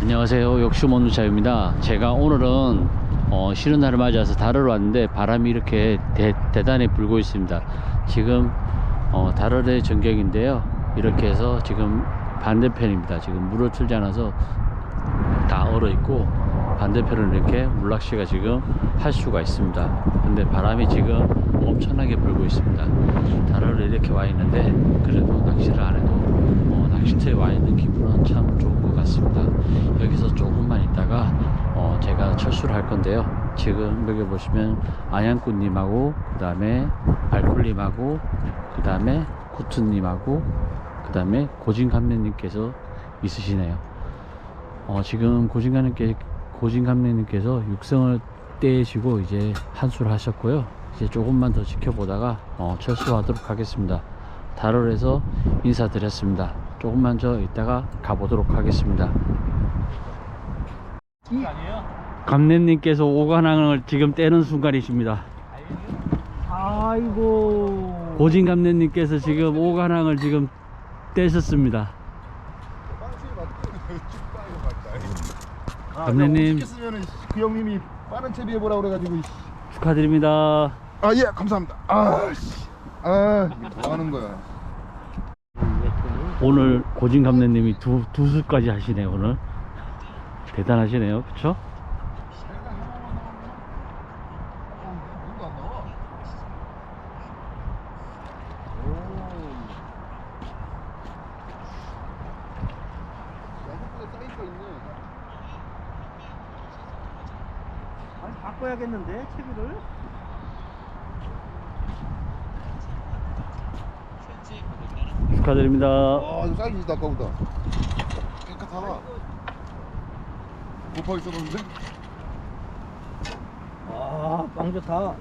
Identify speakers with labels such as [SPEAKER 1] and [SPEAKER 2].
[SPEAKER 1] 안녕하세요. 욕심원누차입니다. 제가 오늘은 쉬는 날을 맞아서 달을 왔는데 바람이 이렇게 대단히 불고 있습니다. 지금 달월의 전경인데요. 이렇게 해서 지금 반대편입니다. 지금 물을 틀지 않아서 다 얼어 있고 반대편은 이렇게 물낚시가 지금 할 수가 있습니다. 근데 바람이 지금 엄청나게 불고 있습니다. 달월에 이렇게 와 있는데 그래도 낚시를 안 해도 낚시터에 와 있는 기분은 참 좋은 것 같습니다. 여기서 조금만 있다가 제가 철수를 할 건데요. 지금 여기 보시면 안양꾼님하고 그 다음에 발굴님하고 그 다음에 구트님하고 그 다음에 고진감래님께서 있으시네요. 지금 고진감래님께서 육성을 떼시고 이제 한수를 하셨고요. 이제 조금만 더 지켜보다가 철수하도록 하겠습니다. 달월에서 인사드렸습니다. 조금만 더 있다가 가보도록 하겠습니다. 감독님께서 오관항을 지금 떼는 순간이십니다.
[SPEAKER 2] 아이고.
[SPEAKER 1] 고진 감독님께서 지금 오관항을 지금 떼셨습니다. 감독님
[SPEAKER 3] 쓰면은 그 형님이 빠른 채비 해보라 그래가지고.
[SPEAKER 1] 축하드립니다.
[SPEAKER 3] 아 예 감사합니다. 뭐 하는 거야?
[SPEAKER 1] 오늘 고진 감독님이 두 수까지 하시네요. 오늘 대단하시네요. 그쵸?
[SPEAKER 2] 아니, 바꿔야겠는데 채비를.
[SPEAKER 1] 축하드립니다.
[SPEAKER 3] 이거 사이즈도 아까보다 깨끗하다. 곱하기 써놓는데?
[SPEAKER 2] 빵 좋다.